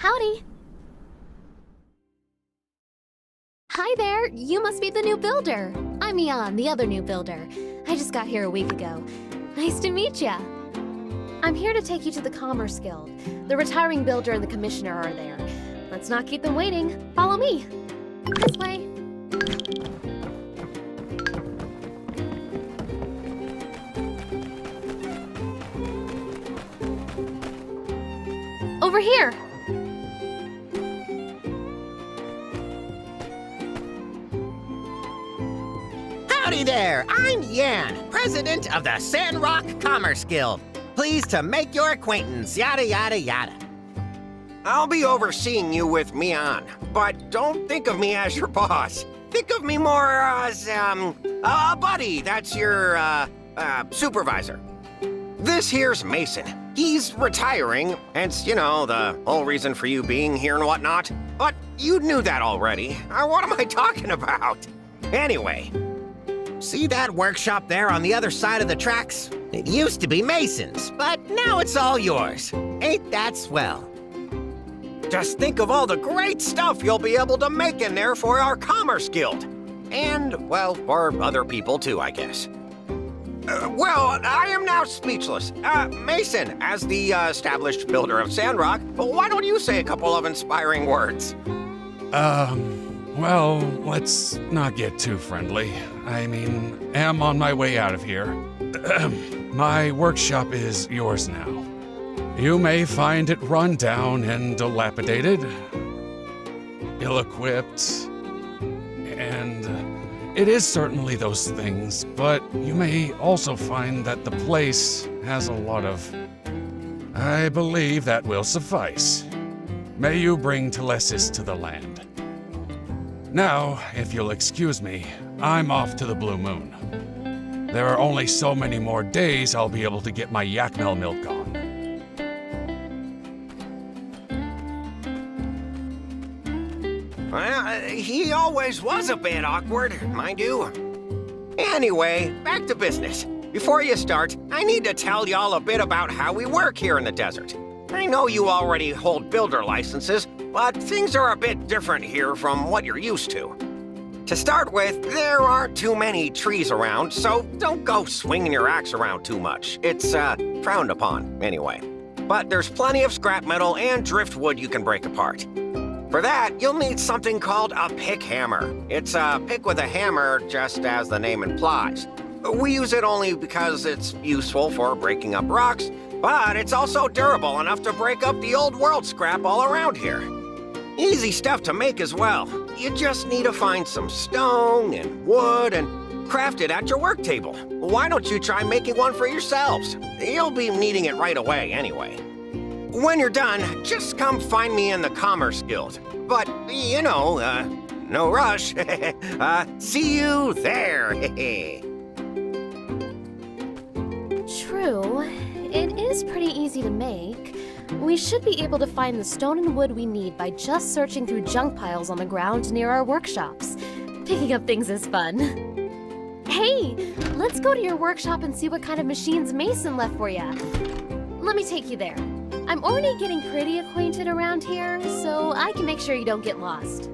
Howdy! Hi there! You must be the new builder! I'm Ian, the other new builder. I just got here a week ago. Nice to meet ya! I'm here to take you to the Commerce Guild. The retiring builder and the commissioner are there. Let's not keep them waiting. Follow me! This way. Over here! Howdy, Howdy there, I'm Yan, president of the Sandrock Commerce Guild. Pleased to make your acquaintance, yada yada yada. I'll be overseeing you with Mian, but don't think of me as your boss. Think of me more as, a buddy. That's your, supervisor. This here's Mason. He's retiring, hence, you know, the whole reason for you being here and whatnot. But you knew that already. What am I talking about? Anyway. See that workshop there on the other side of the tracks? It used to be Mason's, but now it's all yours. Ain't that swell? Just think of all the great stuff you'll be able to make in there for our Commerce Guild. And, well, for other people too, I guess. Well, I am now speechless. Mason, as the established builder of Sandrock, why don't you say a couple of inspiring words? Well, let's not get too friendly. I mean, am on my way out of here. My workshop is yours now. You may find it run down and dilapidated, ill-equipped, and it is certainly those things, but you may also find that the place has a lot of... I believe that will suffice. May you bring Telesis to the land. Now, if you'll excuse me, I'm off to the Blue Moon. There are only so many more days I'll be able to get my Yakmel milk on. Well, he always was a bit awkward, mind you. Anyway, back to business. Before you start, I need to tell y'all a bit about how we work here in the desert. I know you already hold builder licenses, but things are a bit different here from what you're used to. To start with, there aren't too many trees around, so don't go swinging your axe around too much. It's, frowned upon, anyway. But there's plenty of scrap metal and driftwood you can break apart. For that, you'll need something called a pick hammer. It's a pick with a hammer, just as the name implies. We use it only because it's useful for breaking up rocks, but it's also durable enough to break up the old world scrap all around here. Easy stuff to make as well. You just need to find some stone and wood and craft it at your work table. Why don't you try making one for yourselves? You'll be needing it right away anyway. When you're done, just come find me in the Commerce Guild. But, you know, no rush. See you there. True. It is pretty easy to make. We should be able to find the stone and wood we need by just searching through junk piles on the ground near our workshops. Picking up things is fun. Hey, let's go to your workshop and see what kind of machines Mason left for you. Let me take you there. I'm already getting pretty acquainted around here, so I can make sure you don't get lost.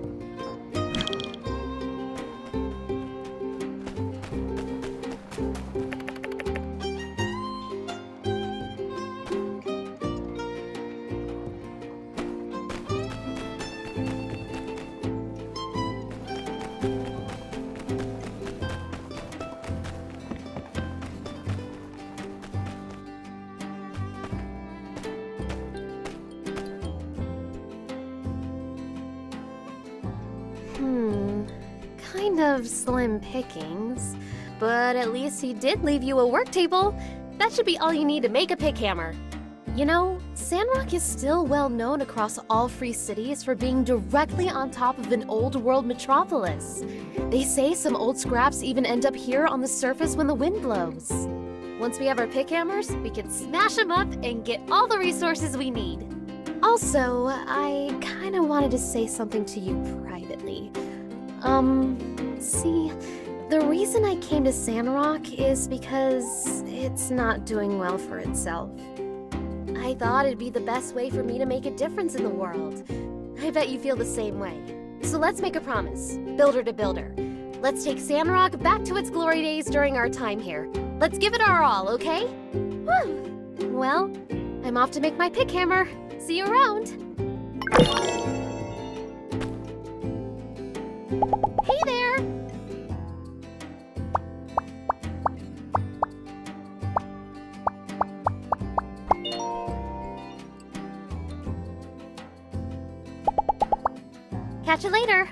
Kind of slim pickings, but at least he did leave you a work table. That should be all you need to make a pick hammer. You know, Sandrock is still well known across all free cities for being directly on top of an old world metropolis. They say some old scraps even end up here on the surface when the wind blows. Once we have our pick hammers, we can smash them up and get all the resources we need. Also, I kinda wanted to say something to you privately. See, the reason I came to Sandrock is because it's not doing well for itself. I thought it'd be the best way for me to make a difference in the world. I bet you feel the same way. So let's make a promise, builder to builder. Let's take Sandrock back to its glory days during our time here. Let's give it our all, okay? Whew. Well, I'm off to make my pick hammer. See you around. Hey there! Catch you later.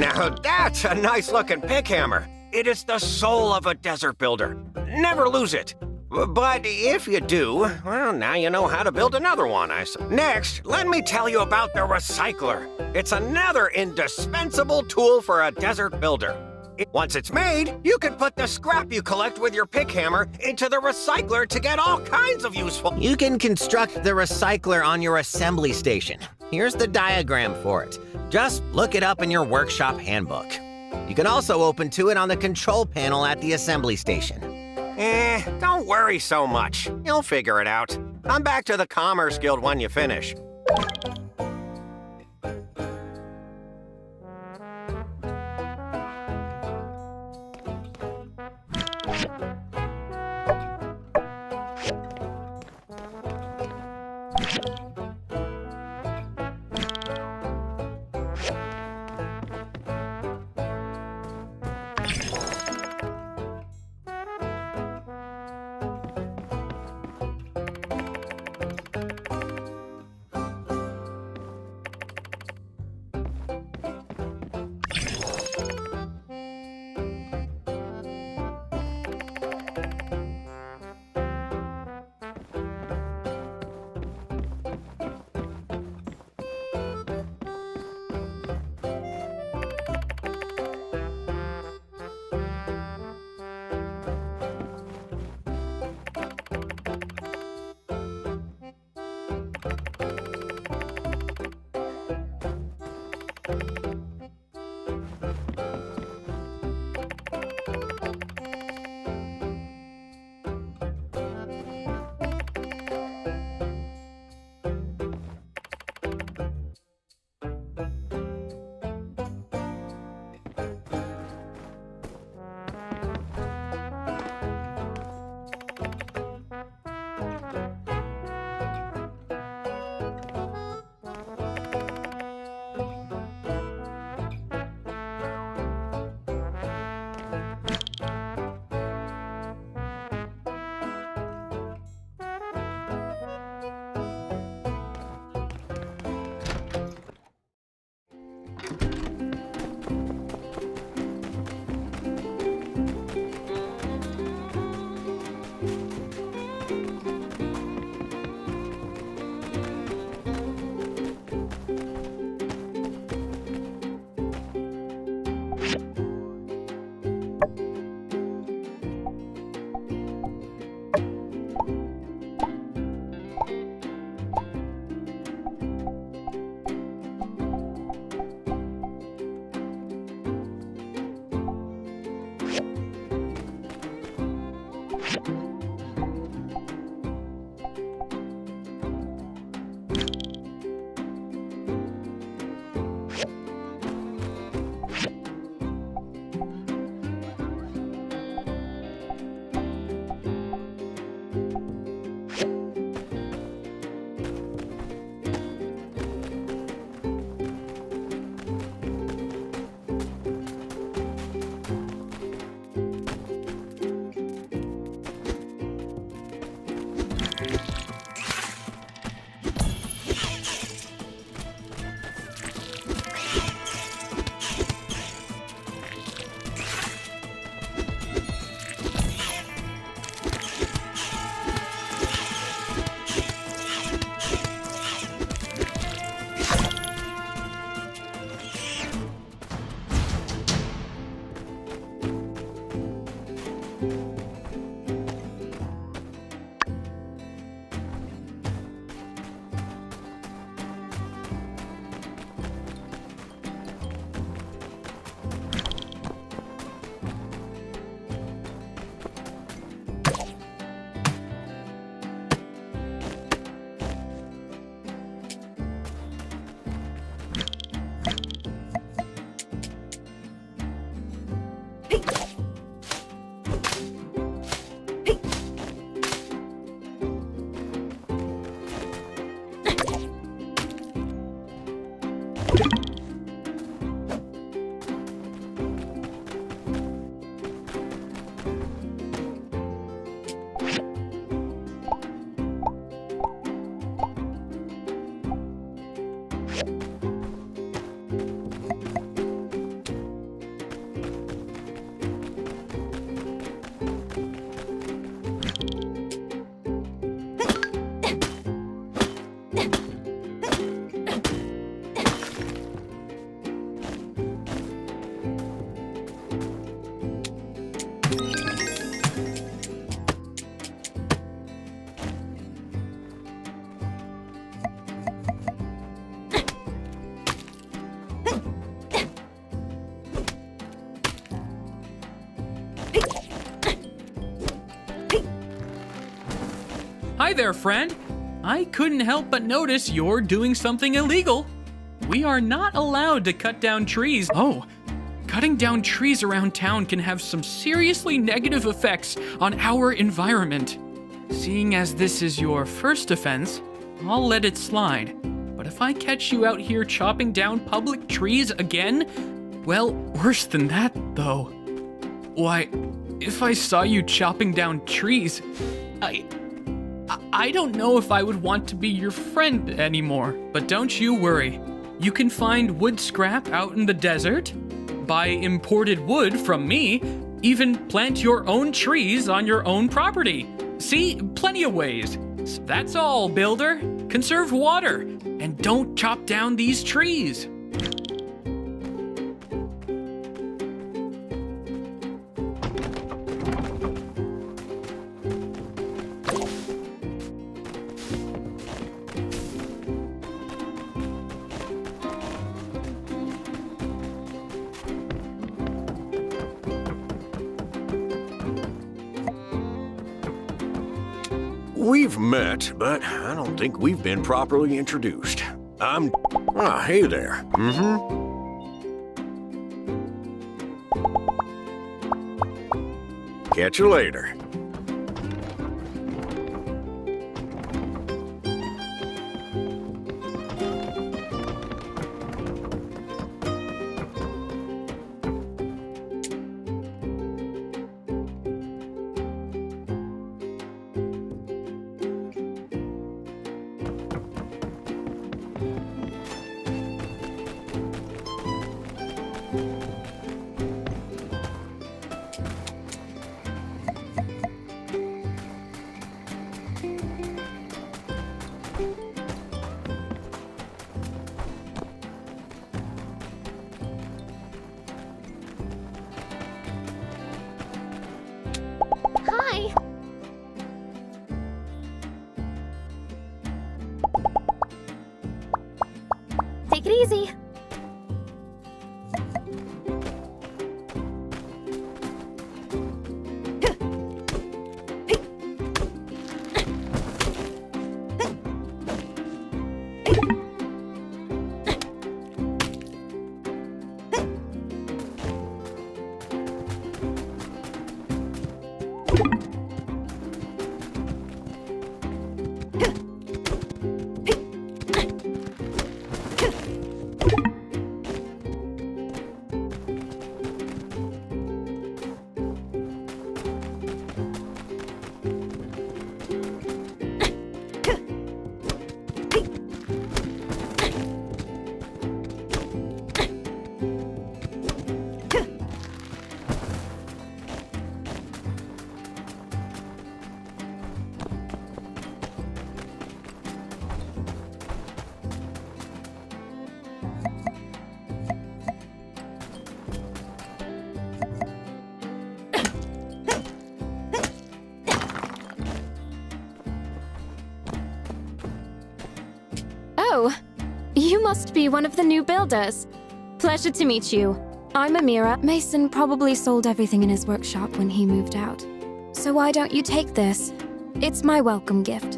Now that's a nice-looking pick hammer. It is the soul of a desert builder. Never lose it. But if you do, well, now you know how to build another one, Next, let me tell you about the recycler. It's another indispensable tool for a desert builder. Once it's made, you can put the scrap you collect with your pick hammer into the recycler to get all kinds of useful... You can construct the recycler on your assembly station. Here's the diagram for it. Just look it up in your workshop handbook. You can also open to it on the control panel at the assembly station. Don't worry so much. You'll figure it out. Come back to the Commerce Guild when you finish. Hi there, friend. I couldn't help but notice you're doing something illegal. We are not allowed to cut down trees. Oh, cutting down trees around town can have some seriously negative effects on our environment. Seeing as this is your first offense, I'll let it slide. But if I catch you out here chopping down public trees again, well, worse than that, though. Why, if I saw you chopping down trees, I don't know if I would want to be your friend anymore. But don't you worry. You can find wood scrap out in the desert, buy imported wood from me, even plant your own trees on your own property. See, plenty of ways. So that's all, builder. Conserve water, and don't chop down these trees. We've met, but I don't think we've been properly introduced. I'm... Ah, hey there. Catch you later. Hi. Take it easy. Oh, you must be one of the new builders. Pleasure to meet you. I'm Amira. Mason probably sold everything in his workshop when he moved out. So why don't you take this? It's my welcome gift.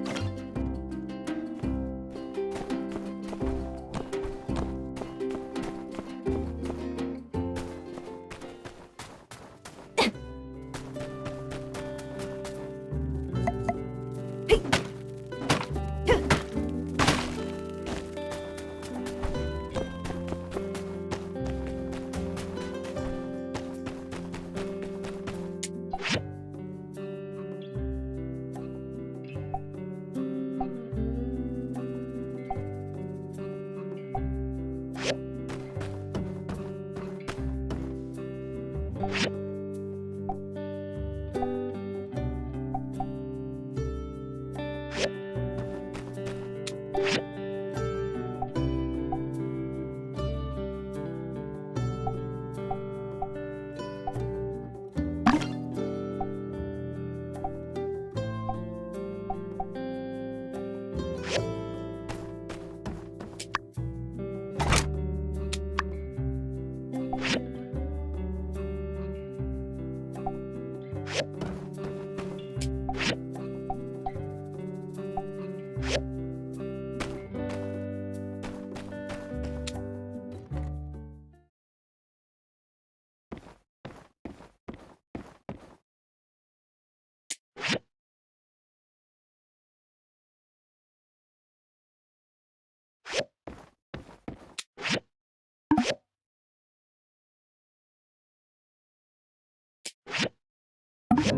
Hi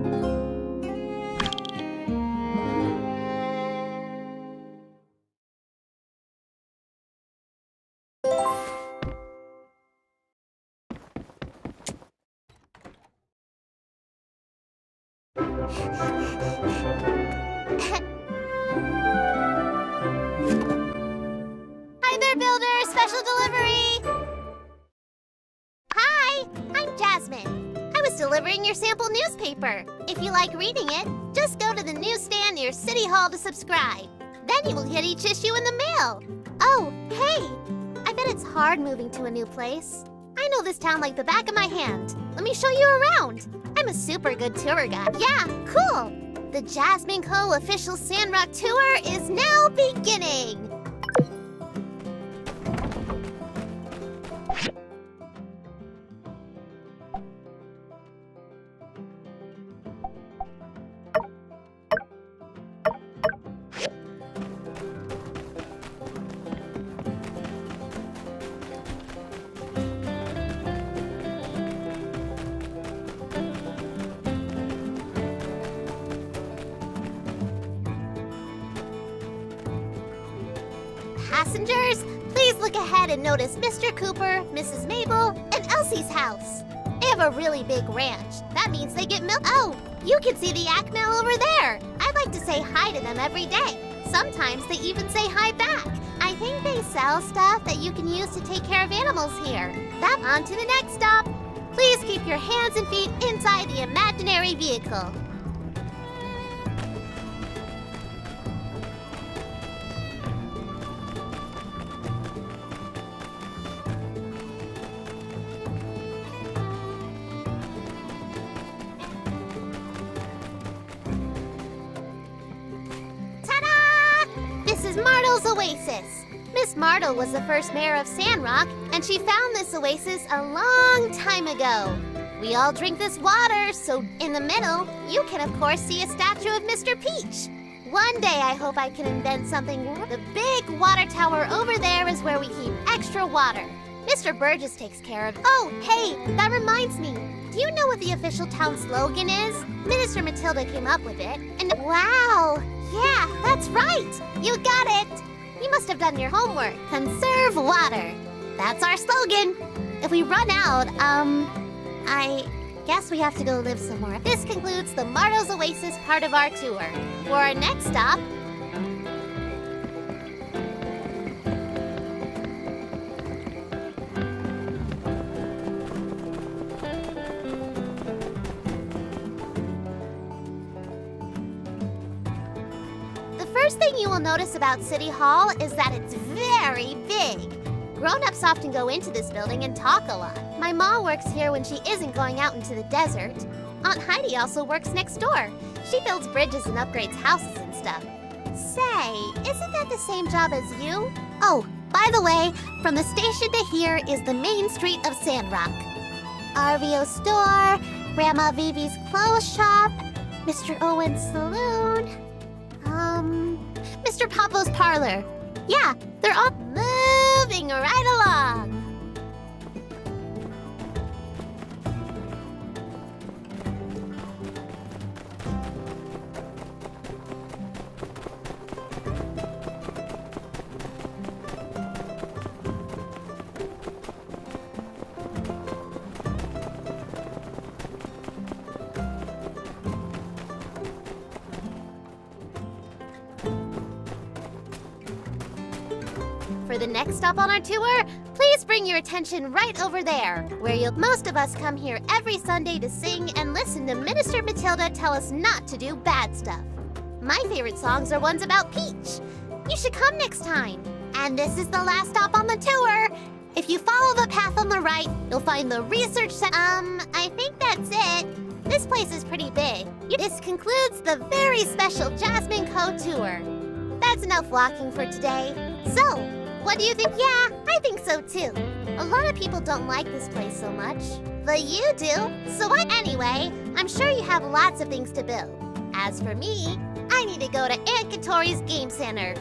there, Builder! Special delivery! Hi, I'm Jasmine. I was delivering your sample newspaper. If you like reading it, just go to the newsstand near City Hall to subscribe. Then you will get each issue in the mail. Oh, hey! I bet it's hard moving to a new place. I know this town like the back of my hand. Let me show you around. I'm a super good tour guide. Yeah, cool! The Jasmine Co. official Sandrock tour is now beginning! Passengers, please look ahead and notice Mr. Cooper, Mrs. Mabel, and Elsie's house. They have a really big ranch. That means they get milk. Oh, you can see the yak mill over there. I like to say hi to them every day. Sometimes they even say hi back. I think they sell stuff that you can use to take care of animals here. That on to the next stop. Please keep your hands and feet inside the imaginary vehicle. Martle's Oasis. Miss Martle was the first mayor of Sandrock, and she found this oasis a long time ago. We all drink this water, so in the middle, you can of course see a statue of Mr. Peach. One day I hope I can invent something. The big water tower over there is where we keep extra water. Mr. Burgess takes care of. Oh, hey, that reminds me. Do you know what the official town slogan is? Minister Matilda came up with it, and wow! Yeah, that's right! You got it! You must have done your homework. Conserve water. That's our slogan. If we run out, I guess we have to go live somewhere. This concludes the Martle's Oasis part of our tour. For our next stop, first thing you will notice about City Hall is that it's very big. Grown-ups often go into this building and talk a lot. My mom works here when she isn't going out into the desert. Aunt Heidi also works next door. She builds bridges and upgrades houses and stuff. Say, isn't that the same job as you? Oh, by the way, from the station to here is the main street of Sandrock. RVO store, Grandma Vivi's clothes shop, Mr. Owen's saloon, Mr. Papo's parlor. Yeah, they're all moving right along. For the next stop on our tour, please bring your attention right over there, where most of us come here every Sunday to sing and listen to Minister Matilda tell us not to do bad stuff. My favorite songs are ones about Peach. You should come next time. And this is the last stop on the tour. If you follow the path on the right, you'll find the research center. I think that's it. This place is pretty big. This concludes the very special Jasmine Co. tour. That's enough walking for today. So, what do you think? Yeah, I think so too. A lot of people don't like this place so much. But you do. So anyway, I'm sure you have lots of things to build. As for me, I need to go to Aunt Katori's Game Center.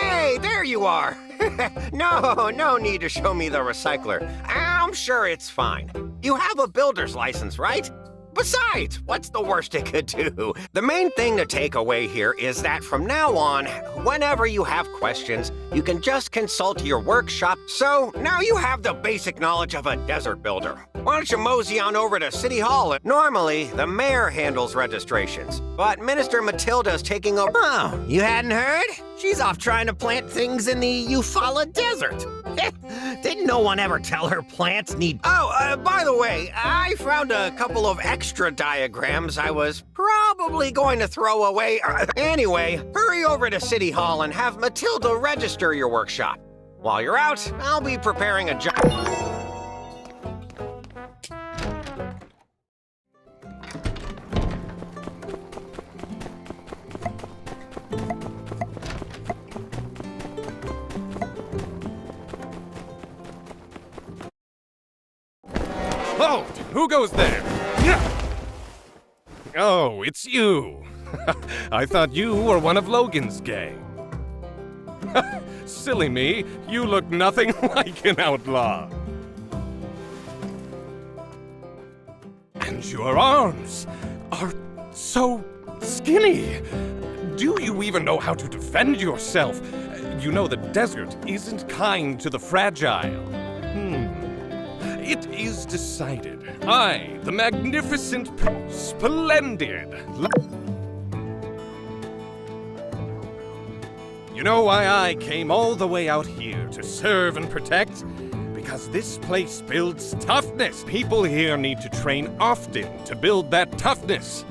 Hey, there you are! No need to show me the recycler. I'm sure it's fine. You have a builder's license, right? Besides, what's the worst it could do? The main thing to take away here is that from now on, whenever you have questions, you can just consult your workshop. So now you have the basic knowledge of a desert builder. Why don't you mosey on over to City Hall? Normally, the mayor handles registrations, but Minister Matilda's taking over. Oh, you hadn't heard? She's off trying to plant things in the Eufaula Desert. Didn't no one ever tell her plants need... Oh, by the way, I found a couple of extra diagrams I was probably going to throw away. Anyway, hurry over to City Hall and have Matilda register your workshop. While you're out, I'll be preparing a job. Halt! Who goes there? Oh, it's you. I thought you were one of Logan's gang. Silly me, you look nothing like an outlaw. And your arms are so skinny. Do you even know how to defend yourself? You know the desert isn't kind to the fragile. It is decided. I, the magnificent, splendid. You know why I came all the way out here to serve and protect? Because this place builds toughness. People here need to train often to build that toughness.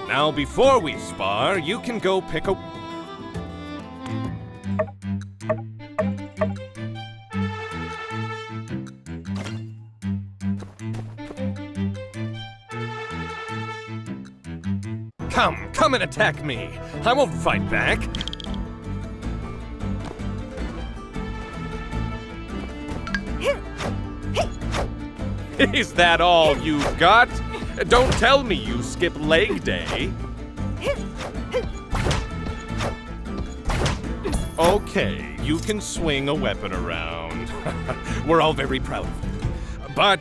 Now, before we spar, you can go pick a... Come and attack me. I won't fight back. Is that all you've got? Don't tell me you skip leg day. Okay, you can swing a weapon around. We're all very proud of you. But...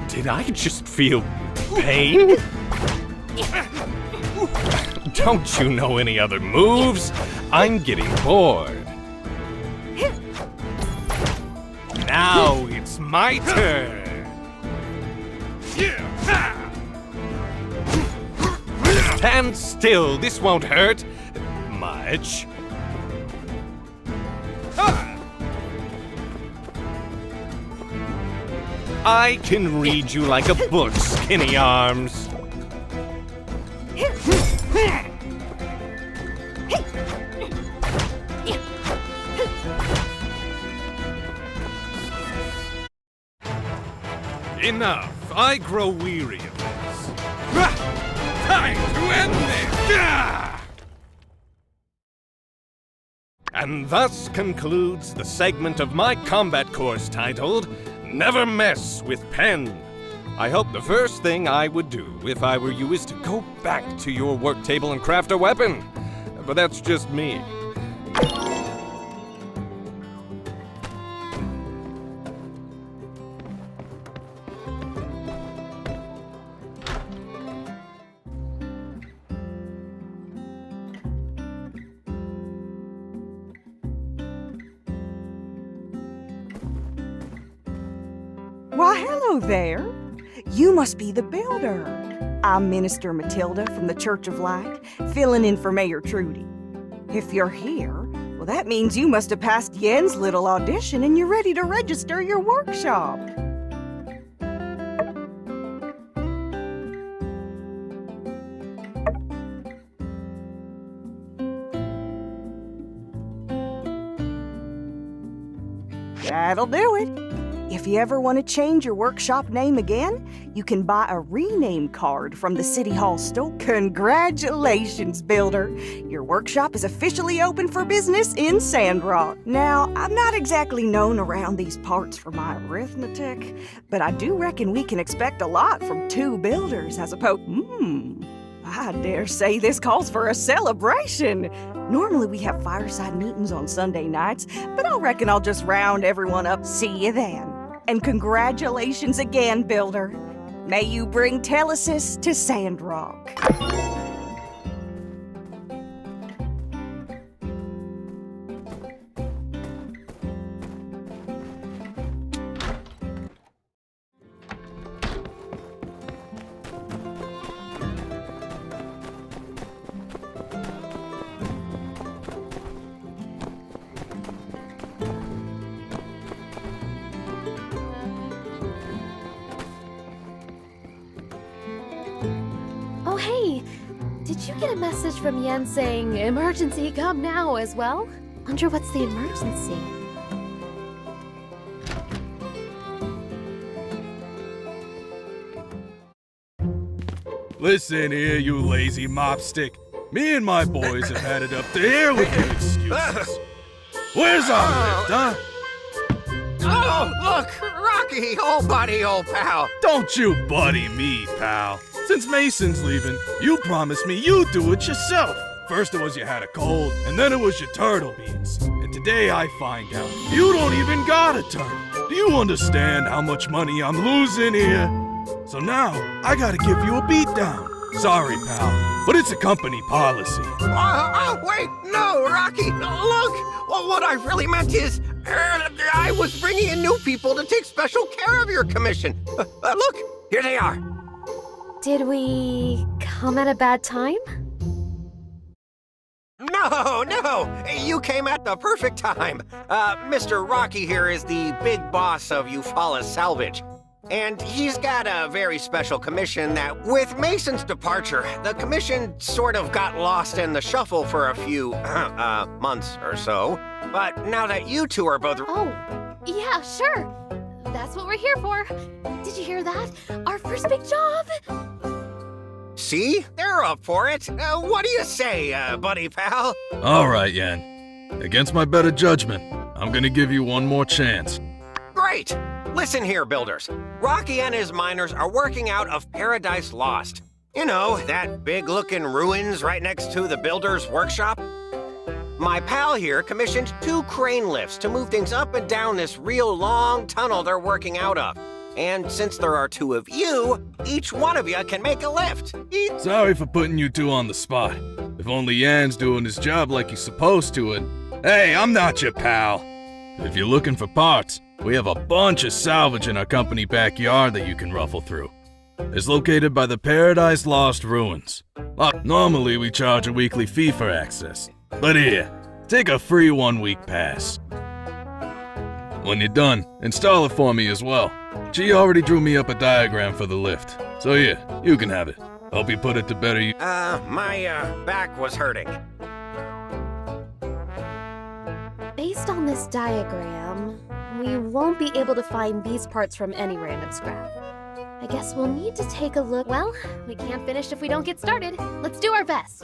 Did I just feel pain? Don't you know any other moves? I'm getting bored. Now it's my turn. Stand still, this won't hurt much. I can read you like a book, skinny arms. Enough. I grow weary of this. Time to end this! And thus concludes the segment of my combat course titled Never Mess with Pen. I hope the first thing I would do if I were you is to go back to your work table and craft a weapon. But that's just me. Why, hello there. You must be the builder. I'm Minister Matilda from the Church of Light, filling in for Mayor Trudy. If you're here, well, that means you must have passed Yen's little audition and you're ready to register your workshop. That'll do it. If you ever want to change your workshop name again, you can buy a rename card from the City Hall store. Congratulations, Builder! Your workshop is officially open for business in Sandrock. Now, I'm not exactly known around these parts for my arithmetic, but I do reckon we can expect a lot from 2 builders as opposed... I dare say this calls for a celebration. Normally we have fireside meetings on Sunday nights, but I reckon I'll just round everyone up. See you then. And congratulations again, Builder. May you bring Telesis to Sandrock. Oh, hey! Did you get a message from Yen saying, emergency, come now as well? Wonder what's the emergency? Listen here, you lazy mopstick. Me and my boys have had it up to here with your excuses. Where's our lift, huh? Oh, look! Rocky, old buddy, old pal. Don't you buddy me, pal. Since Mason's leaving, you promised me you'd do it yourself. First it was you had a cold, and then it was your turtle beans. And today I find out you don't even got a turtle. Do you understand how much money I'm losing here? So now, I gotta give you a beatdown. Sorry, pal, but it's a company policy. Wait, no, Rocky, look! Well, what I really meant is, I was bringing in new people to take special care of your commission. Look, here they are. Did we come at a bad time? No, you came at the perfect time. Mr. Rocky here is the big boss of Eufaula Salvage. And he's got a very special commission that, with Mason's departure, the commission sort of got lost in the shuffle for a few, months or so. But now that you two are both... Oh, yeah, sure. That's what we're here for. Did you hear that? Our first big job! See? They're up for it. What do you say, buddy pal? All right, Yan. Against my better judgment, I'm gonna give you one more chance. Great! Listen here, builders. Rocky and his miners are working out of Paradise Lost. You know, that big-looking ruins right next to the builder's workshop? My pal here commissioned 2 crane lifts to move things up and down this real long tunnel they're working out of. And since there are 2 of you, each one of you can make a lift. Sorry for putting you 2 on the spot. If only Yan's doing his job like he's supposed to, and... Hey, I'm not your pal. If you're looking for parts, we have a bunch of salvage in our company backyard that you can ruffle through. It's located by the Paradise Lost ruins. Normally we charge a weekly fee for access, but here, take a free 1-week pass. When you're done, install it for me as well. She already drew me up a diagram for the lift, so yeah, you can have it. Hope you put it to better use. My back was hurting. Based on this diagram, we won't be able to find these parts from any random scrap. I guess we'll need to take a look. Well, we can't finish if we don't get started. Let's do our best.